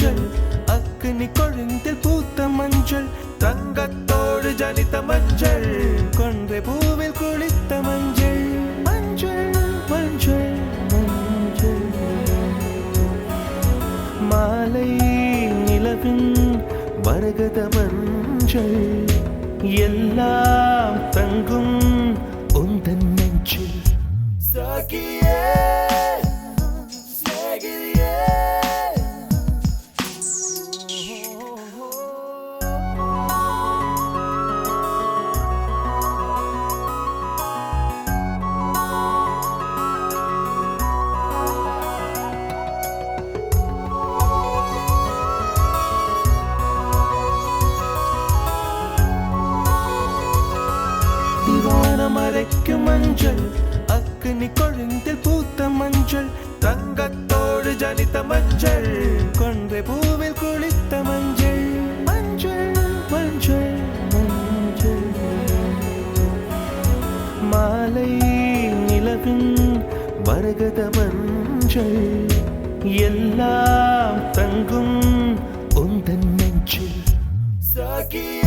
மஞ்சள் அக்னி கொழுந்தில் பூத்த மஞ்சள் தங்கத்தோடு ஜனித்த மஞ்சள் கொன்றை பூவில் குளித்த மஞ்சள் மஞ்சள் மஞ்சள் மஞ்சள் மாலை நிலவின் மரகத மஞ்சள் எல்லாம் தங்கும் உந்தன் நெஞ்சில் சகியே மறைக்கும் மஞ்சள் அக்னி கொழுந்தில் பூத்த மஞ்சள் தங்கத்தோடு ஜனித்த மஞ்சள் கொன்றை பூவில் குளித்த மஞ்சள் மஞ்சள் மஞ்சள் மஞ்சள் மாலை நிலவின் மரகத மஞ்சள் எல்லாம் தங்கும் உந்தன் நெஞ்சில் சகியே